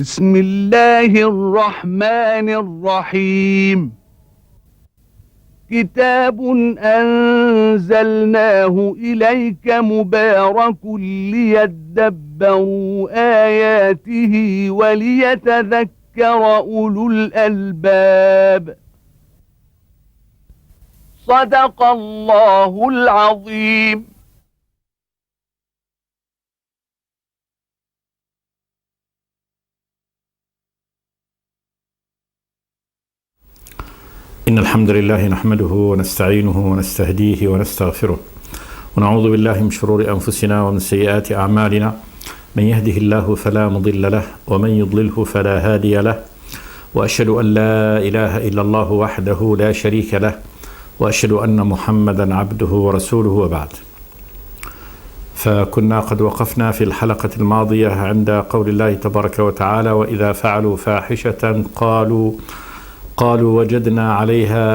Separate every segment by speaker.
Speaker 1: بسم الله الرحمن الرحيم. كتاب أنزلناه إليك مبارك ليدبروا آياته وليتذكر أولو الألباب. صدق الله العظيم.
Speaker 2: إن الحمد لله نحمده ونستعينه ونستهديه ونستغفره ونعوذ بالله من شرور أنفسنا ومن سيئات أعمالنا. من يهده الله فلا مضل له ومن يضلله فلا هادي له، وأشهد أن لا إله إلا الله وحده لا شريك له، وأشهد أن محمدا عبده ورسوله، وبعد. فكنا قد وقفنا في الحلقة الماضية عند قول الله تبارك وتعالى: وإذا فعلوا فاحشة قالوا وجدنا عليها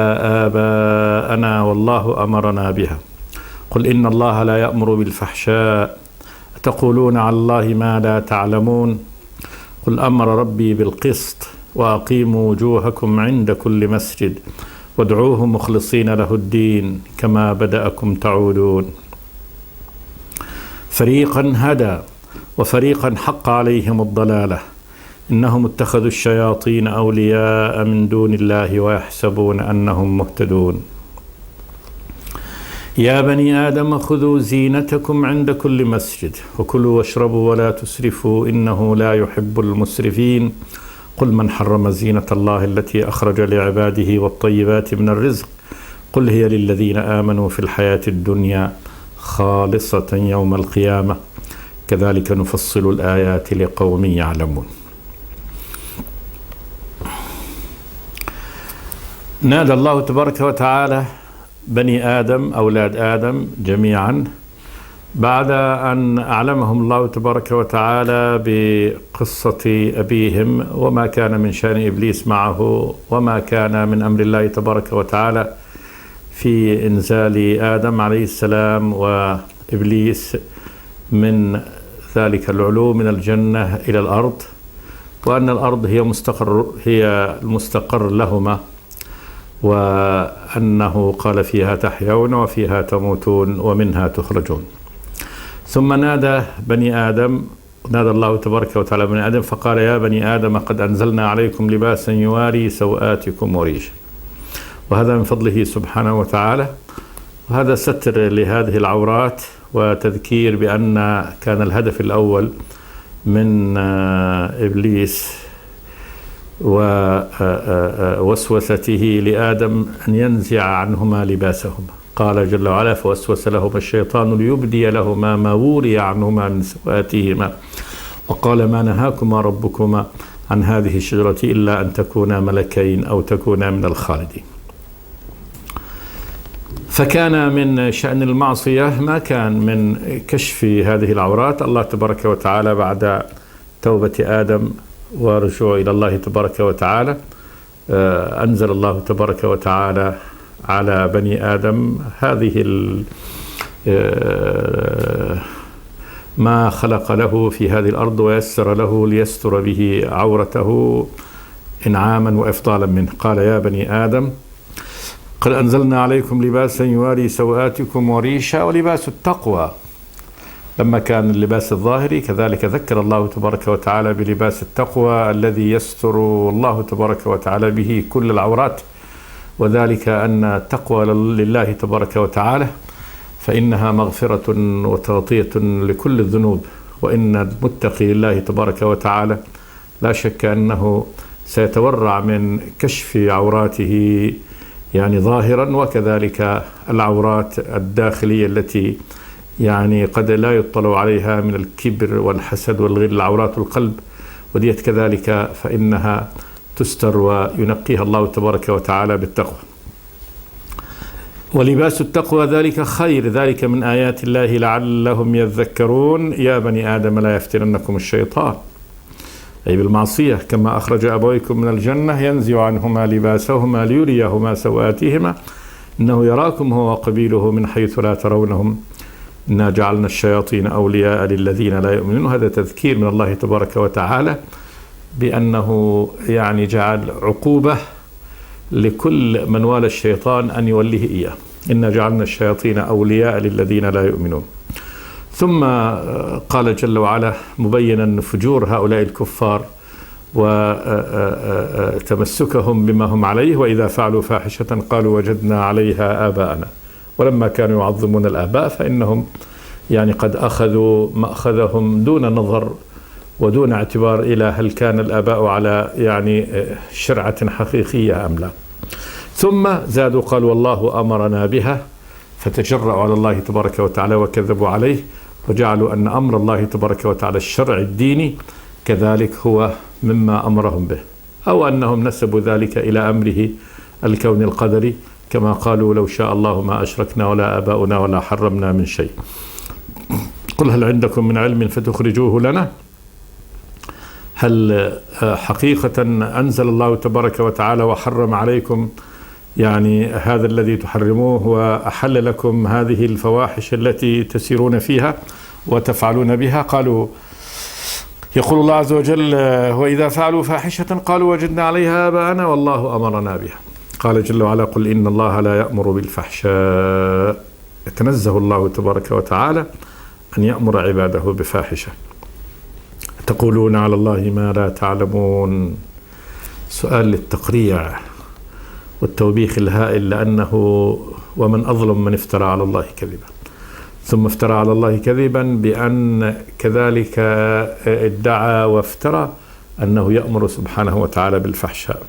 Speaker 2: آباءنا والله أمرنا بها. قل إن الله لا يأمر بالفحشاء تقولون على الله ما لا تعلمون. قل أمر ربي بالقسط وأقيموا وجوهكم عند كل مسجد وادعوه مخلصين له الدين كما بدأكم تعودون. فريقا هدى وفريقا حق عليهم الضلالة، إنهم اتخذوا الشياطين أولياء من دون الله ويحسبون أنهم مهتدون. يا بني آدم خذوا زينتكم عند كل مسجد وكلوا واشربوا ولا تسرفوا إنه لا يحب المسرفين. قل من حرم زينة الله التي أخرج لعباده والطيبات من الرزق قل هي للذين آمنوا في الحياة الدنيا خالصة يوم القيامة كذلك نفصل الآيات لقوم يعلمون. نادى الله تبارك وتعالى بني آدم أولاد آدم جميعا بعد أن أعلمهم الله تبارك وتعالى بقصة أبيهم وما كان من شأن إبليس معه وما كان من أمر الله تبارك وتعالى في إنزال آدم عليه السلام وإبليس من ذلك العلو من الجنة إلى الأرض، وأن الأرض هي المستقر لهما، وأنه قال فيها تحيون وفيها تموتون ومنها تخرجون. ثم نادى الله تبارك وتعالى بني آدم فقال: يا بني آدم قد أنزلنا عليكم لباسا يواري سوآتكم وريشا. وهذا من فضله سبحانه وتعالى، وهذا ستر لهذه العورات وتذكير بأن كان الهدف الأول من إبليس ووسوسته لآدم أن ينزع عنهما لباسهما. قال جل وعلا: فوسوس لهما الشيطان ليبدي لهما ما وري عنهما من سوآتهما وقال ما نهاكما ربكما عن هذه الشجرة إلا أن تكونا ملكين أو تكونا من الخالدين. فكان من شأن المعصية ما كان من كشف هذه العورات. الله تبارك وتعالى بعد توبة آدم ورجوع إلى الله تبارك وتعالى أنزل الله تبارك وتعالى على بني آدم هذه ما خلق له في هذه الأرض ويسر له ليستر به عورته إنعاما وإفضالا منه. قال: يا بني آدم قد أنزلنا عليكم لباسا يواري سوآتكم وريشا. ولباس التقوى لما كان اللباس الظاهري، كذلك ذكر الله تبارك وتعالى بلباس التقوى الذي يستر الله تبارك وتعالى به كل العورات، وذلك أن التقوى لله تبارك وتعالى فإنها مغفرة وتغطية لكل الذنوب، وإن المتقي لله تبارك وتعالى لا شك أنه سيتورع من كشف عوراته يعني ظاهرا، وكذلك العورات الداخلية التي يعني قد لا يطلع عليها من الكبر والحسد والغل، عورات القلب وديت كذلك فإنها تستر وينقيها الله تبارك وتعالى بالتقوى. ولباس التقوى ذلك خير، ذلك من آيات الله لعلهم يذكرون. يا بني آدم لا يفتننكم الشيطان، أي بالمعصية، كما أخرج أبويكم من الجنة ينزع عنهما لباسهما ليريهما سوآتهما إنه يراكم هو وقبيله من حيث لا ترونهم إنا جعلنا الشياطين أولياء للذين لا يؤمنون. هذا تذكير من الله تبارك وتعالى بأنه يعني جعل عقوبة لكل من والى الشيطان أن يوليه إياه. إنا جعلنا الشياطين أولياء للذين لا يؤمنون. ثم قال جل وعلا مبينا فجور هؤلاء الكفار وتمسكهم بما هم عليه: وإذا فعلوا فاحشة قالوا وجدنا عليها آباءنا. ولما كانوا يعظمون الآباء فإنهم يعني قد أخذوا مأخذهم دون نظر ودون اعتبار إلى هل كان الآباء على يعني شرعة حقيقية أم لا. ثم زادوا قالوا والله أمرنا بها، فتجرأوا على الله تبارك وتعالى وكذبوا عليه، وجعلوا أن أمر الله تبارك وتعالى الشرع الديني كذلك هو مما أمرهم به، أو أنهم نسبوا ذلك إلى أمره الكون القدري، كما قالوا لو شاء الله ما أشركنا ولا آباؤنا ولا حرمنا من شيء. قل هل عندكم من علم فتخرجوه لنا؟ هل حقيقة أنزل الله تبارك وتعالى وحرم عليكم يعني هذا الذي تحرموه، وأحل لكم هذه الفواحش التي تسيرون فيها وتفعلون بها؟ قالوا يقول الله عز وجل: وإذا فعلوا فاحشة قالوا وجدنا عليها آباءنا والله أمرنا بها. قال جل وعلا: قل إن الله لا يأمر بالفحشاء. يتنزه الله تبارك وتعالى أن يأمر عباده بفاحشة. تقولون على الله ما لا تعلمون. سؤال للتقريع والتوبيخ الهائل، لأنه ومن أظلم من افترى على الله كذبا. ثم افترى على الله كذبا بأن كذلك ادعى وافترى أنه يأمر سبحانه وتعالى بالفحشاء.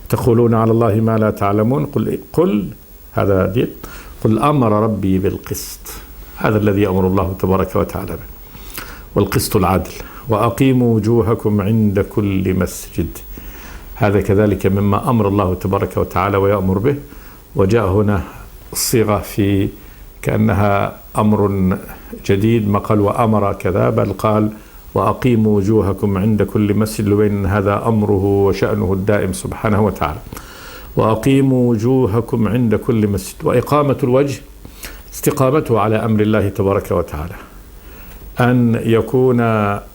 Speaker 2: تقولون على الله ما لا تعلمون. قل هذا دين، قل أمر ربي بالقسط. هذا الذي يأمر الله تبارك وتعالى به، والقسط العدل. وأقيموا وجوهكم عند كل مسجد. هذا كذلك مما أمر الله تبارك وتعالى ويأمر به، وجاء هنا الصيغة في كأنها أمر جديد، ما قال وأمر كذا، بل قال وأقيموا وجوهكم عند كل مسجد، لبين هذا أمره وشأنه الدائم سبحانه وتعالى. وأقيموا وجوهكم عند كل مسجد. وإقامة الوجه استقامته على أمر الله تبارك وتعالى، أن يكون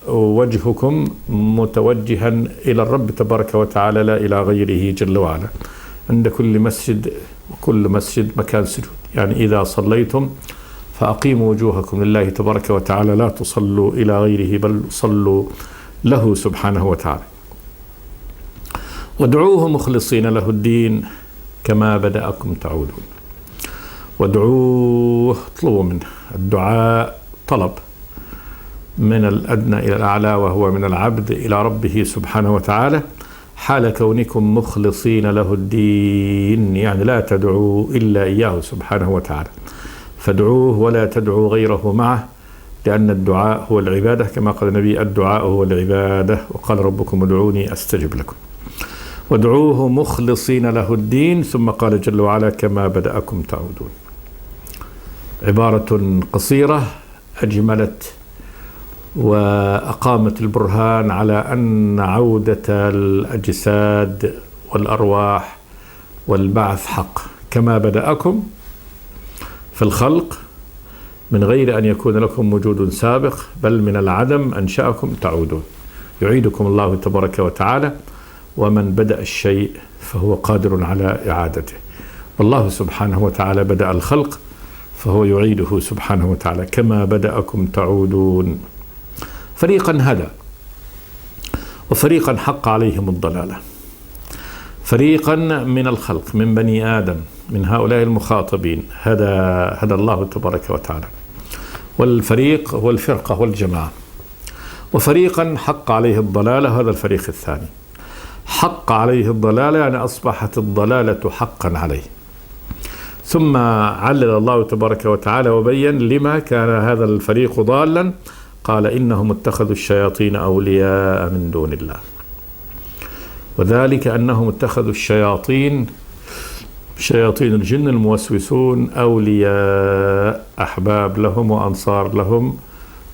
Speaker 2: وجهكم متوجها إلى الرب تبارك وتعالى لا إلى غيره جل وعلا. عند كل مسجد، وكل مسجد مكان سجود، يعني إذا صليتم فأقيموا وجوهكم لله تبارك وتعالى، لا تصلوا إلى غيره بل صلوا له سبحانه وتعالى. وادعوه مخلصين له الدين كما بدأكم تعودون. وادعوه، اطلبوا منه. الدعاء طلب من الأدنى إلى الأعلى، وهو من العبد إلى ربه سبحانه وتعالى، حال كونكم مخلصين له الدين، يعني لا تدعوا إلا إياه سبحانه وتعالى، فادعوه ولا تدعوا غيره معه، لأن الدعاء هو العبادة، كما قال النبي: الدعاء هو العبادة، وقال ربكم ادعوني أستجب لكم. وادعوه مخلصين له الدين. ثم قال جل وعلا: كما بدأكم تعودون. عبارة قصيرة أجملت وأقامت البرهان على أن عودة الأجساد والأرواح والبعث حق. كما بدأكم في الخلق من غير أن يكون لكم وجود سابق، بل من العدم أنشأكم تعودون. يعيدكم الله تبارك وتعالى، ومن بدأ الشيء فهو قادر على إعادته. والله سبحانه وتعالى بدأ الخلق فهو يعيده سبحانه وتعالى. كما بدأكم تعودون. فريقا هدى وفريقا حق عليهم الضلالة. فريقا من الخلق من بني آدم، من هؤلاء المخاطبين، هدى الله تبارك وتعالى. والفريق هو الفرقة والجماعة. وفريقا حق عليه الضلالة، هذا الفريق الثاني. حق عليه الضلالة يعني أصبحت الضلالة حقا عليه. ثم علل الله تبارك وتعالى وبين لما كان هذا الفريق ضالا. قال: إنهم اتخذوا الشياطين أولياء من دون الله. وذلك أنهم اتخذوا الشياطين، شياطين الجن الموسوسون، أولياء، أحباب لهم وأنصار لهم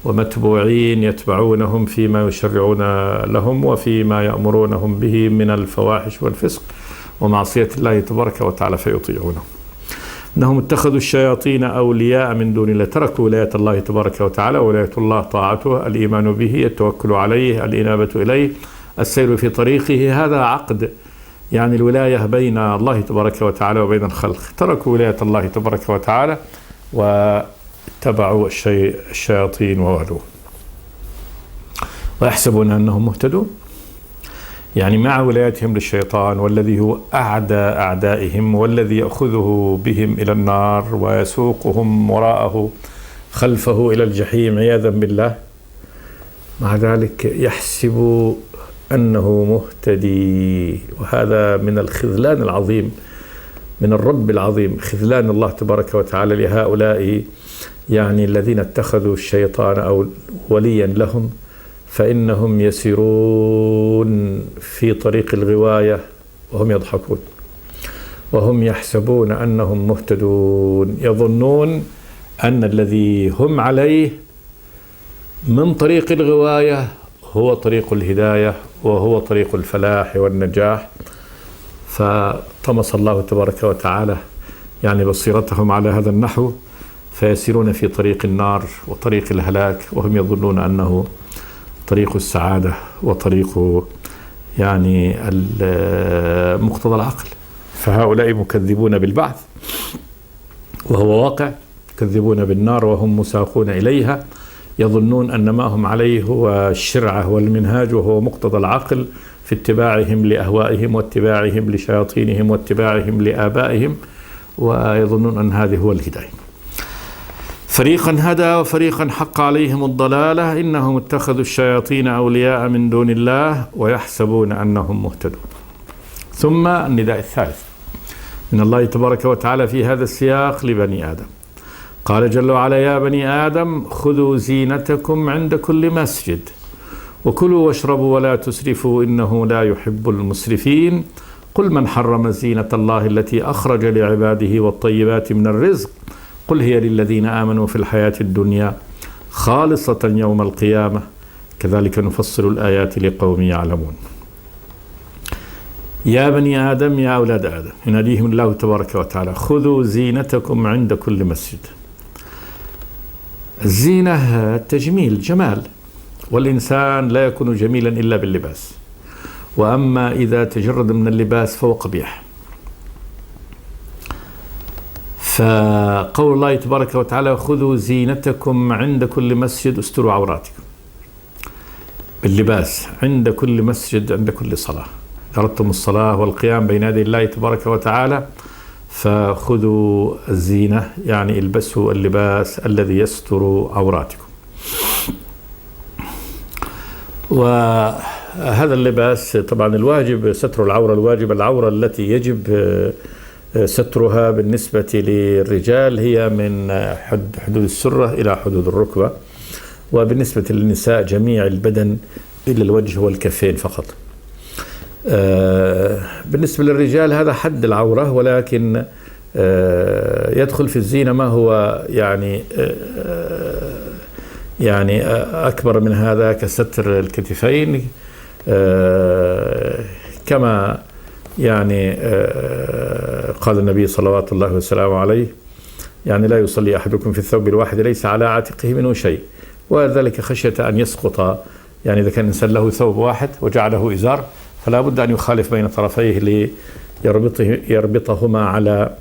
Speaker 2: ومتبوعين يتبعونهم فيما يشرعون لهم وفيما يأمرونهم به من الفواحش والفسق ومعصية الله تبارك وتعالى فيطيعونه. إنهم اتخذوا الشياطين أولياء من دون الله. تركوا ولاية الله تبارك وتعالى. ولاية الله طاعته، الإيمان به، التوكل عليه، الإنابة إليه، السير في طريقه. هذا عقد يعني الولاية بين الله تبارك وتعالى وبين الخلق. تركوا ولاية الله تبارك وتعالى واتبعوا الشياطين وولوه ويحسبون أنهم مهتدون، يعني مع ولايتهم للشيطان والذي هو أعدى أعدائهم والذي يأخذه بهم إلى النار ويسوقهم وراءه خلفه إلى الجحيم عياذا بالله. مع ذلك يحسب أنه مهتدي، وهذا من الخذلان العظيم من الرب العظيم، خذلان الله تبارك وتعالى لهؤلاء يعني الذين اتخذوا الشيطان أو وليا لهم، فإنهم يسيرون في طريق الغواية وهم يضحكون وهم يحسبون أنهم مهتدون، يظنون أن الذي هم عليه من طريق الغواية هو طريق الهداية وهو طريق الفلاح والنجاح. فطمس الله تبارك وتعالى يعني بصيرتهم على هذا النحو، فيسيرون في طريق النار وطريق الهلاك وهم يظنون أنه طريق السعادة وطريق يعني مقتضى العقل. فهؤلاء مكذبون بالبعث وهو واقع، يكذبون بالنار وهم مساقون إليها، يظنون أن ما هم عليه هو الشرعة والمنهاج وهو مقتضى العقل في اتباعهم لأهوائهم واتباعهم لشياطينهم واتباعهم لآبائهم، ويظنون أن هذه هو الهداية. فريقا هدى وفريقا حق عليهم الضلالة إنهم اتخذوا الشياطين أولياء من دون الله ويحسبون أنهم مهتدون. ثم النداء الثالث من الله تبارك وتعالى في هذا السياق لبني آدم، قال جل وعلا: يا بني آدم خذوا زينتكم عند كل مسجد وكلوا واشربوا ولا تسرفوا إنه لا يحب المسرفين. قل من حرم زينة الله التي أخرج لعباده والطيبات من الرزق قل هي للذين آمنوا في الحياة الدنيا خالصة يوم القيامة كذلك نفصل الآيات لقوم يعلمون. يا بني آدم، يا أولاد آدم، يناديهم الله تبارك وتعالى: خذوا زينتكم عند كل مسجد. الزينة تجميل، جمال، والإنسان لا يكون جميلا إلا باللباس، وأما إذا تجرد من اللباس فهو قبيح. فقول الله تبارك وتعالى: خذوا زينتكم عند كل مسجد، استروا عوراتكم باللباس عند كل مسجد، عند كل صلاة. أردتم الصلاة والقيام بين يدي الله تبارك وتعالى فخذوا الزينة، يعني البسوا اللباس الذي يستر عوراتكم. وهذا اللباس طبعا الواجب ستر العورة، العورة التي يجب سترها بالنسبة للرجال هي من حدود السرة إلى حدود الركبة، وبالنسبة للنساء جميع البدن إلا الوجه والكفين فقط. بالنسبة للرجال هذا حد العورة، ولكن يدخل في الزينة ما هو يعني أكبر من هذا كستر الكتفين، كما يعني قال النبي صلوات الله وسلامه عليه: يعني لا يصلي أحدكم في الثوب الواحد ليس على عاتقه منه شيء، وذلك خشية أن يسقط. يعني إذا كان الإنسان له ثوب واحد وجعله إزار فلا بد أن يخالف بين طرفيه ليربطهما على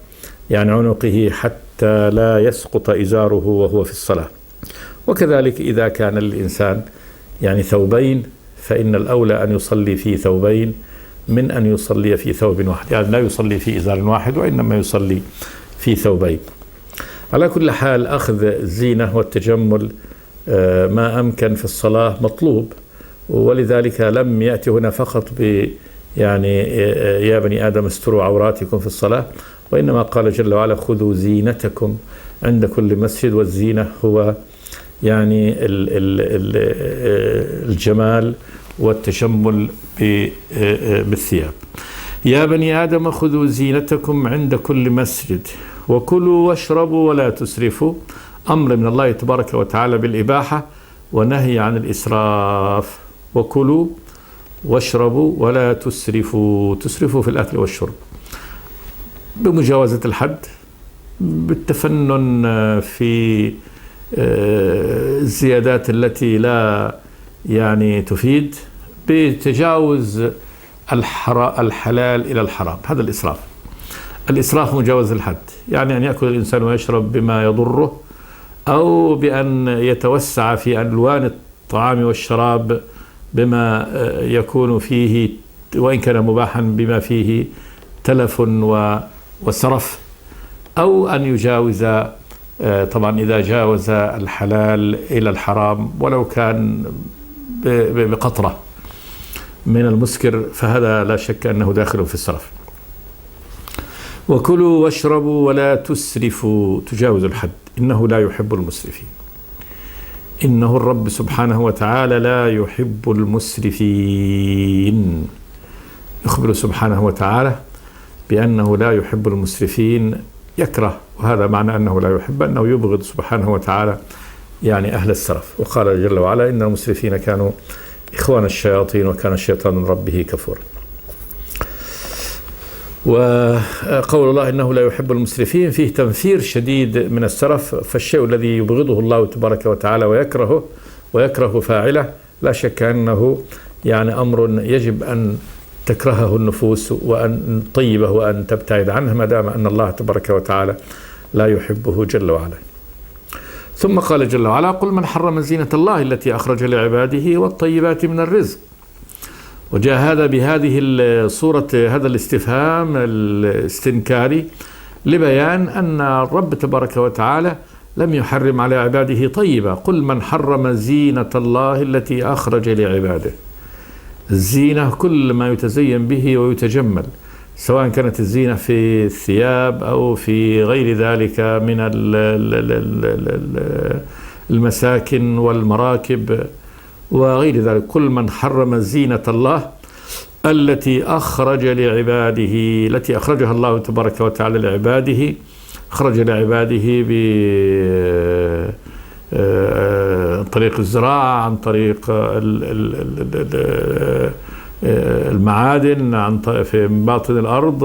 Speaker 2: يعني عنقه حتى لا يسقط إزاره وهو في الصلاة. وكذلك إذا كان الإنسان يعني ثوبين فإن الأولى أن يصلي في ثوبين من أن يصلي في ثوب واحد، يعني لا يصلي في إزار واحد وإنما يصلي في ثوبين. على كل حال أخذ الزينة والتجمل ما أمكن في الصلاة مطلوب، ولذلك لم يأتي هنا فقط يعني يا بني آدم استروا عوراتكم في الصلاة، وإنما قال جل وعلا: خذوا زينتكم عند كل مسجد. والزينة هو يعني الجمال والتشمل بالثياب. يا بني آدم خذوا زينتكم عند كل مسجد وكلوا واشربوا ولا تسرفوا، أمر من الله تبارك وتعالى بالإباحة ونهي عن الإسراف. وكلوا واشربوا ولا تسرفوا، تسرفوا في الأكل والشرب بمجاوزة الحد، بالتفنن في الزيادات التي لا يعني تفيد، بتجاوز الحلال إلى الحرام. هذا الإسراف. الإسراف مجاوز الحد، يعني أن يأكل الإنسان ويشرب بما يضره، أو بأن يتوسع في ألوان الطعام والشراب بما يكون فيه، وإن كان مباحا، بما فيه تلف وسرف، أو أن يجاوز، طبعا إذا جاوز الحلال إلى الحرام ولو كان بقطرة من المسكر، فهذا لا شك أنه داخل في السرف. وكلوا واشربوا ولا تسرفوا، تجاوز الحد، إنه لا يحب المسرفين. إنه الرب سبحانه وتعالى لا يحب المسرفين. يخبر سبحانه وتعالى بأنه لا يحب المسرفين، يكره، وهذا معنى أنه لا يحب، أنه يبغض سبحانه وتعالى يعني أهل السرف. وقال جل وعلا: إن المسرفين كانوا إخوان الشياطين وكان الشيطان من ربه كفورا. وقول الله إنه لا يحب المسرفين فيه تنفير شديد من السرف، فالشيء الذي يبغضه الله تبارك وتعالى ويكره فاعله لا شك أنه يعني أمر يجب أن تكرهه النفوس وأن طيبه وأن تبتعد عنه، ما دام أن الله تبارك وتعالى لا يحبه جل وعلا. ثم قال جل وعلا: قل من حرم زينة الله التي أخرج لعباده والطيبات من الرزق. وجاء هذا بهذه الصورة، هذا الاستفهام الاستنكاري، لبيان أن الرب تبارك وتعالى لم يحرم على عباده طيبة. قل من حرم زينة الله التي أخرج لعباده. الزينة كل ما يتزين به ويتجمل، سواء كانت الزينة في الثياب أو في غير ذلك من المساكن والمراكب وغير ذلك. كل من حرم زينة الله التي أخرج لعباده، التي أخرجها الله تبارك وتعالى لعباده، أخرج لعباده عن طريق الزراعة، عن طريق المعادن، في باطن الأرض،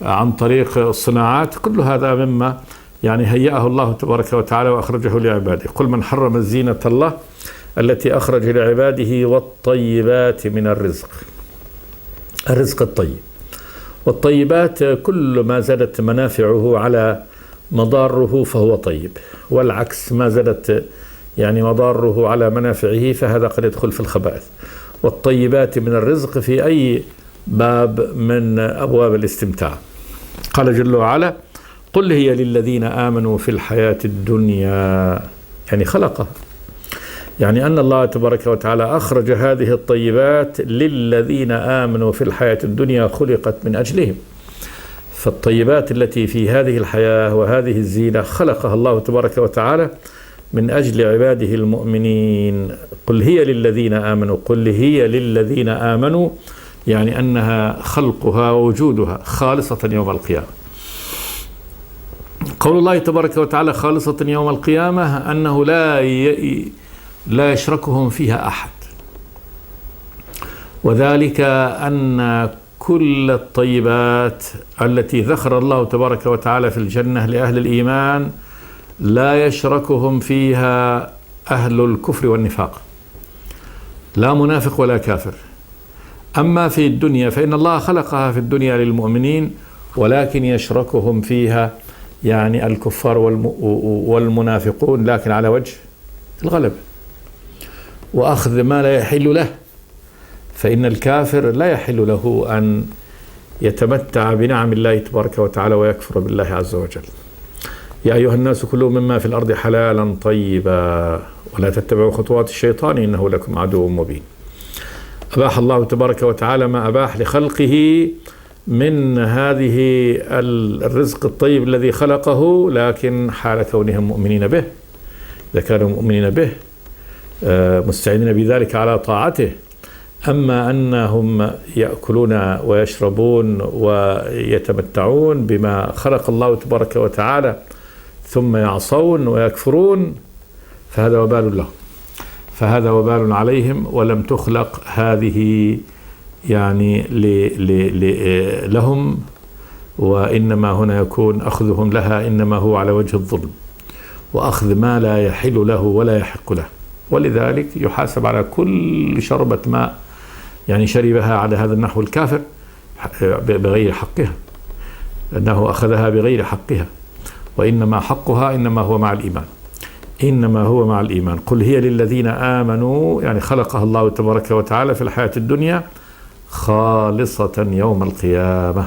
Speaker 2: عن طريق الصناعات، كل هذا مما يعني هيأه الله تبارك وتعالى وأخرجه لعباده. قل من حرم زينة الله التي أخرج لعباده والطيبات من الرزق. الرزق الطيب والطيبات كل ما زادت منافعه على مضاره فهو طيب، والعكس ما زادت يعني مضاره على منافعه فهذا قد يدخل في الخبائث. والطيبات من الرزق في أي باب من أبواب الاستمتاع. قال جل وعلا: قل هي للذين آمنوا في الحياة الدنيا، يعني خلقها، يعني أن الله تبارك وتعالى أخرج هذه الطيبات للذين آمنوا في الحياة الدنيا، خلقت من أجلهم. فالطيبات التي في هذه الحياة وهذه الزينة خلقها الله تبارك وتعالى من أجل عباده المؤمنين. قل هي للذين آمنوا، قل هي للذين آمنوا، يعني أنها خلقها ووجودها خالصة يوم القيامة. قول الله تبارك وتعالى خالصة يوم القيامة أنه لا يشركهم فيها أحد، وذلك أن كل الطيبات التي ذكر الله تبارك وتعالى في الجنة لأهل الإيمان لا يشركهم فيها أهل الكفر والنفاق، لا منافق ولا كافر. أما في الدنيا فإن الله خلقها في الدنيا للمؤمنين، ولكن يشركهم فيها يعني الكفار والمنافقون، لكن على وجه الغلب وأخذ ما لا يحل له. فإن الكافر لا يحل له أن يتمتع بنعم الله تبارك وتعالى ويكفر بالله عز وجل. يا أيها الناس كلوا مما في الأرض حلالا طيبا ولا تتبعوا خطوات الشيطان إنه لكم عدو مبين. أباح الله تبارك وتعالى ما أباح لخلقه من هذه الرزق الطيب الذي خلقه، لكن حال كونهم مؤمنين به، إذا كانوا مؤمنين به مستعينين بذلك على طاعته. أما أنهم يأكلون ويشربون ويتمتعون بما خلق الله تبارك وتعالى ثم يعصون ويكفرون فهذا وبال لهم، فهذا وبال عليهم، ولم تخلق هذه يعني لهم، وإنما هنا يكون أخذهم لها إنما هو على وجه الظلم وأخذ ما لا يحل له ولا يحق له. ولذلك يحاسب على كل شربة ماء يعني شربها على هذا النحو الكافر بغير حقها، أنه أخذها بغير حقها، وإنما حقها إنما هو مع الإيمان، إنما هو مع الإيمان. قل هي للذين آمنوا، يعني خلقها الله تبارك وتعالى في الحياة الدنيا خالصة يوم القيامة،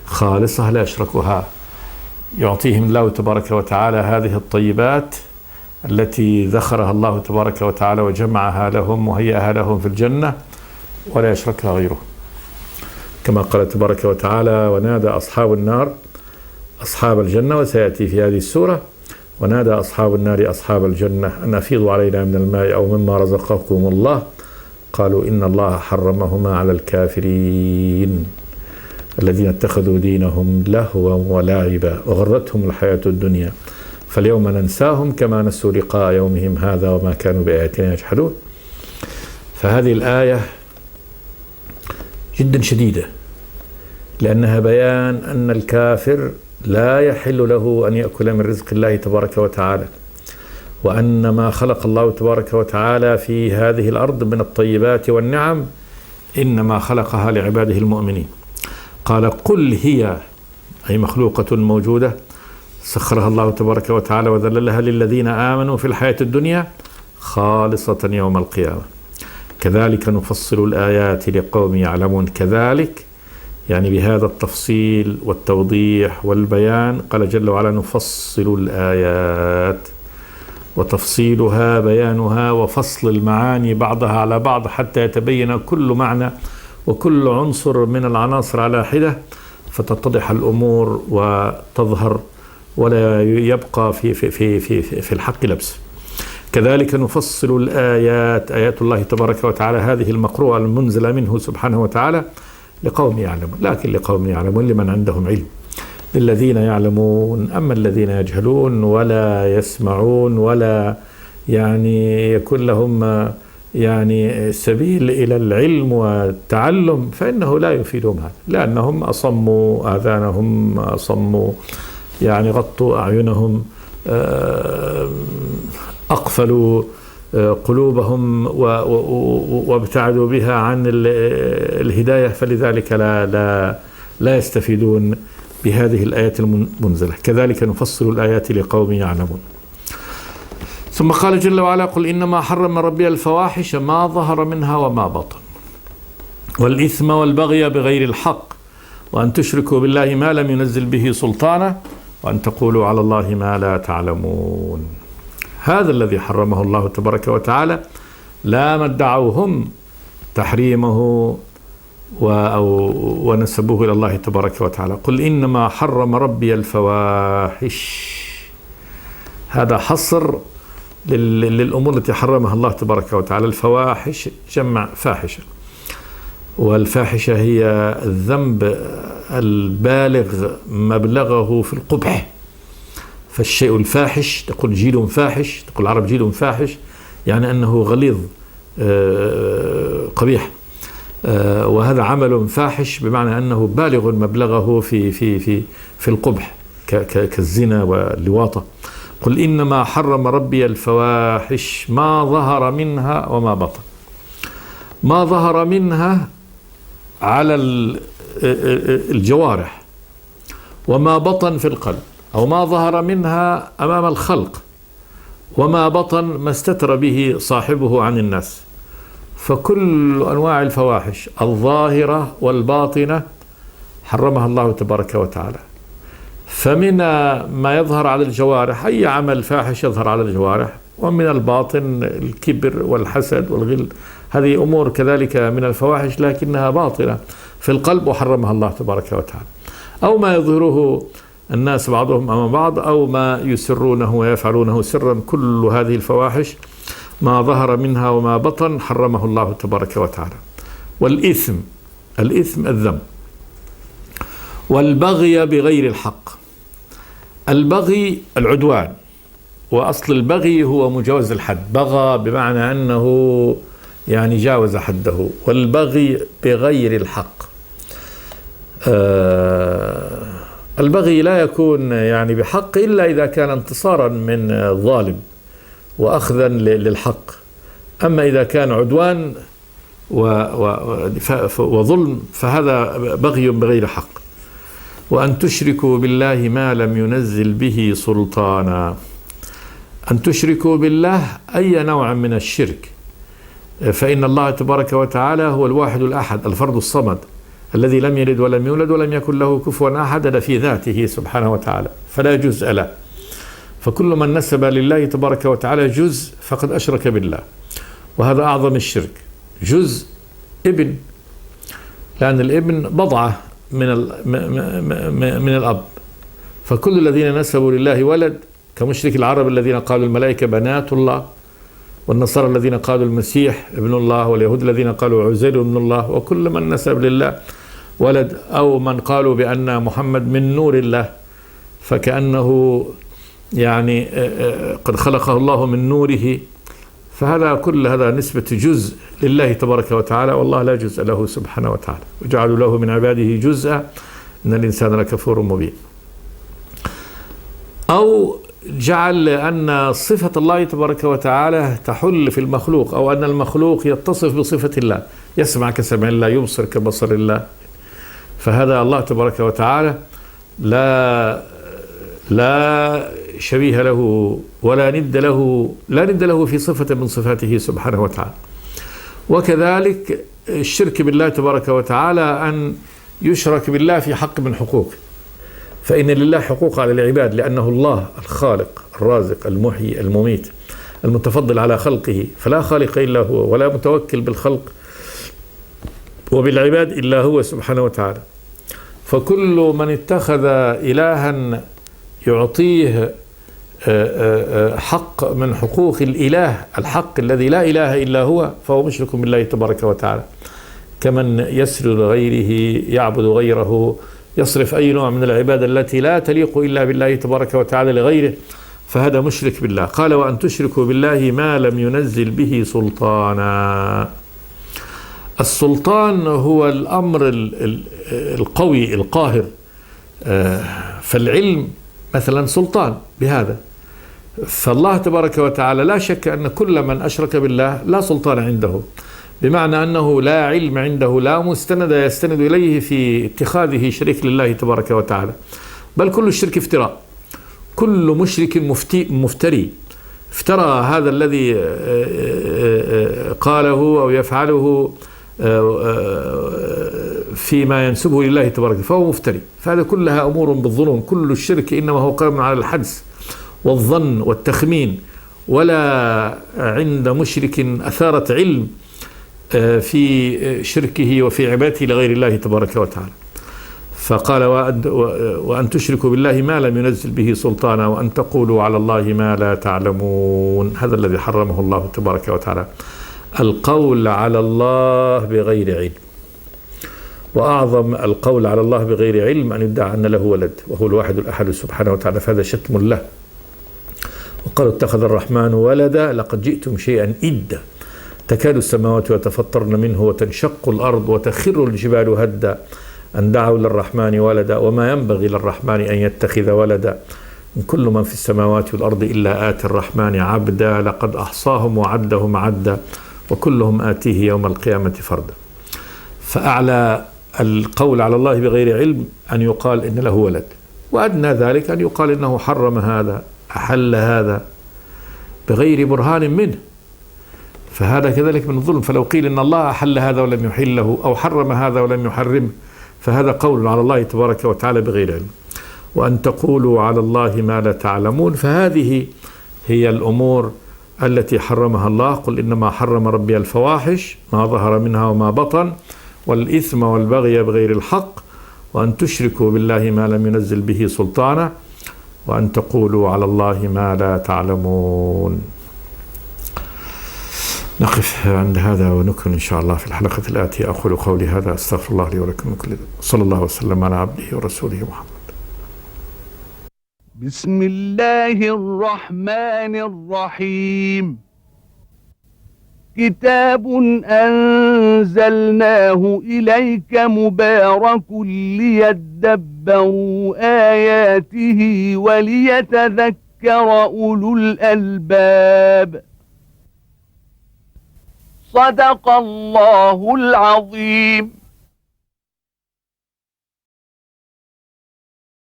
Speaker 2: خالصة لا يشركها، يعطيهم الله تبارك وتعالى هذه الطيبات التي ذخرها الله تبارك وتعالى وجمعها لهم وهيئها لهم في الجنة ولا يشركها غيره، كما قال تبارك وتعالى: ونادى أصحاب النار أصحاب الجنة، وسيأتي في هذه السورة: ونادى أصحاب النار أصحاب الجنة أن أفيضوا علينا من الماء أو مما رزقكم الله قالوا إن الله حرمهما على الكافرين الذين اتخذوا دينهم لهوا ولعبا وغرتهم الحياة الدنيا فاليوم ننساهم كما نسوا لقاء يومهم هذا وما كانوا بآياتنا يجحدون. فهذه الآية جدا شديدة، لأنها بيان أن الكافر لا يحل له أن يأكل من رزق الله تبارك وتعالى، وأن ما خلق الله تبارك وتعالى في هذه الأرض من الطيبات والنعم إنما خلقها لعباده المؤمنين. قال: قل هي، أي مخلوقة موجودة سخرها الله تبارك وتعالى وذللها للذين آمنوا في الحياة الدنيا خالصة يوم القيامة، كذلك نفصل الآيات لقوم يعلمون. كذلك يعني بهذا التفصيل والتوضيح والبيان، قال جل وعلا: نفصل الآيات، وتفصيلها بيانها وفصل المعاني بعضها على بعض حتى يتبين كل معنى وكل عنصر من العناصر على حدة، فتتضح الأمور وتظهر ولا يبقى في الحق لبس. كذلك نفصل الآيات، آيات الله تبارك وتعالى هذه المقروءة المنزلة منه سبحانه وتعالى لقوم يعلمون، لكن لقوم يعلمون لمن عندهم علم، للذين يعلمون. أما الذين يجهلون ولا يسمعون ولا يعني يكون لهم يعني سبيل إلى العلم والتعلم فإنه لا يفيدهم هذا، لأنهم أصموا آذانهم، أصموا يعني غطوا أعينهم، أقفلوا قلوبهم وابتعدوا بها عن الهداية، فلذلك لا يستفيدون بهذه الآيات المنزلة. كذلك نفصل الآيات لقوم يعلمون. ثم قال جل وعلا: قل إنما حرم ربي الفواحش ما ظهر منها وما بطن والإثم والبغي بغير الحق وأن تشركوا بالله ما لم ينزل به سلطانا وأن تقولوا على الله ما لا تعلمون. هذا الذي حرمه الله تبارك وتعالى، لا ما ادعوا هم تحريمه ونسبوه إلى الله تبارك وتعالى. قل إنما حرم ربي الفواحش، هذا حصر للأمور التي حرمها الله تبارك وتعالى. الفواحش جمع فاحشة، والفاحشة هي الذنب البالغ مبلغه في القبح. فالشيء الفاحش، تقول جيل فاحش، تقول العرب جيل فاحش، يعني أنه غليظ قبيح، وهذا عمل فاحش بمعنى أنه بالغ مبلغه في القبح كالزنا واللواطة. قل إنما حرم ربي الفواحش ما ظهر منها وما بطن. ما ظهر منها على الجوارح، وما بطن في القلب، أو ما ظهر منها أمام الخلق، وما بطن ما استتر به صاحبه عن الناس. فكل أنواع الفواحش الظاهرة والباطنة حرمها الله تبارك وتعالى. فمن ما يظهر على الجوارح أي عمل فاحش يظهر على الجوارح، ومن الباطن الكبر والحسد والغل، هذه أمور كذلك من الفواحش لكنها باطنة في القلب وحرمها الله تبارك وتعالى. أو ما يظهره الناس بعضهم أمام بعض، أو ما يسرونه ويفعلونه سرا، كل هذه الفواحش ما ظهر منها وما بطن حرمه الله تبارك وتعالى. والإثم، الإثم الذنب. والبغي بغير الحق، البغي العدوان، وأصل البغي هو مجاوز الحد، بغى بمعنى أنه يعني جاوز حده، والبغي بغير الحق. البغي لا يكون يعني بحق إلا إذا كان انتصارا من الظالم وأخذا للحق. أما إذا كان عدوان وظلم، فهذا بغي بغير حق. وأن تشركوا بالله ما لم ينزل به سلطانا. أن تشركوا بالله أي نوع من الشرك، فإن الله تبارك وتعالى هو الواحد الأحد الفرد الصمد الذي لم يلد ولم يولد ولم يكن له كفوا أحد في ذاته سبحانه وتعالى، فلا جزء له. فكل من نسب لله تبارك وتعالى جزء فقد أشرك بالله، وهذا أعظم الشرك. جزء ابن، لأن الابن بضعة من الأب، فكل الذين نسبوا لله ولد كمشرك العرب الذين قالوا الملائكة بنات الله، والنصارى الذين قالوا المسيح ابن الله، واليهود الذين قالوا عزير ابن الله، وكل من نسب لله ولد، أو من قالوا بأن محمد من نور الله فكأنه يعني قد خلقه الله من نوره، فهذا كل هذا نسبة جزء لله تبارك وتعالى، والله لا جزء له سبحانه وتعالى. وجعلوا له من عباده جزءا إن الإنسان لكفور مبين. أو جعل أن صفة الله تبارك وتعالى تحل في المخلوق، أو أن المخلوق يتصف بصفة الله، يسمع كسمع الله، يبصر كبصر الله. فهذا الله تبارك وتعالى لا شبيه له ولا ند له، لا ند له في صفة من صفاته سبحانه وتعالى. وكذلك الشرك بالله تبارك وتعالى أن يشرك بالله في حق من حقوقه، فإن لله حقوق على العباد، لأنه الله الخالق الرازق المحيي المميت المتفضل على خلقه، فلا خالق إلا هو، ولا متوكل بالخلق وبالعباد إلا هو سبحانه وتعالى. فكل من اتخذ إلها يعطيه حق من حقوق الإله الحق الذي لا إله إلا هو، فهو مشرك بالله تبارك وتعالى. كمن يسجد لغيره، يعبد غيره، يصرف أي نوع من العبادة التي لا تليق إلا بالله تبارك وتعالى لغيره، فهذا مشرك بالله. قال وأن تشركوا بالله ما لم ينزل به سلطانا. السلطان هو الأمر القوي القاهر، فالعلم مثلا سلطان بهذا. فالله تبارك وتعالى لا شك أن كل من أشرك بالله لا سلطان عنده، بمعنى أنه لا علم عنده، لا مستند يستند إليه في اتخاذه شريك لله تبارك وتعالى، بل كل الشرك افتراء. كل مشرك مفتري افترى هذا الذي قاله أو يفعله فيما ينسبه لله تبارك، فهو مفتري. فهذا كلها أمور بالظنون. كل الشرك إنما هو قائم على الحدس والظن والتخمين، ولا عند مشرك أثارة علم في شركه وفي عبادته لغير الله تبارك وتعالى. فقال وأن تشركوا بالله ما لم ينزل به سلطانا وأن تقولوا على الله ما لا تعلمون. هذا الذي حرمه الله تبارك وتعالى، القول على الله بغير علم. وأعظم القول على الله بغير علم أن يدعى أن له ولد وهو الواحد الأحد سبحانه وتعالى، فهذا شتم له. وقالوا اتخذ الرحمن ولدا لقد جئتم شيئا إدا تكاد السماوات يتفطرن منه وتنشق الأرض وتخر الجبال هدا أن دعوا للرحمن ولدا وما ينبغي للرحمن أن يتخذ ولدا إن كل من في السماوات والأرض إلا آتي الرحمن عبدا لقد أحصاهم وعدهم عدا وكلهم آتيه يوم القيامة فردا. فأعلى القول على الله بغير علم أن يقال إن له ولد، وأدنى ذلك أن يقال إنه حرم هذا أحل هذا بغير برهان منه، فهذا كذلك من الظلم. فلو قيل إن الله أحل هذا ولم يحله أو حرم هذا ولم يحرمه فهذا قول على الله تبارك وتعالى بغير علم. وأن تقولوا على الله ما لا تعلمون، فهذه هي الأمور التي حرمها الله. قل إنما حرم ربي الفواحش ما ظهر منها وما بطن والإثم والبغي بغير الحق وأن تشركوا بالله ما لم ينزل به سلطانا وأن تقولوا على الله ما لا تعلمون. نقف عند هذا ونكمل إن شاء الله في الحلقة الآتية. أقول قولي هذا أستغفر الله لي ولكم من كل ذنب. صلى الله وسلم على عبده ورسوله محمد.
Speaker 1: بسم الله الرحمن الرحيم. كتاب أنزلناه إليك مبارك ليدبروا آياته وليتذكر أولو الألباب. صدق الله العظيم.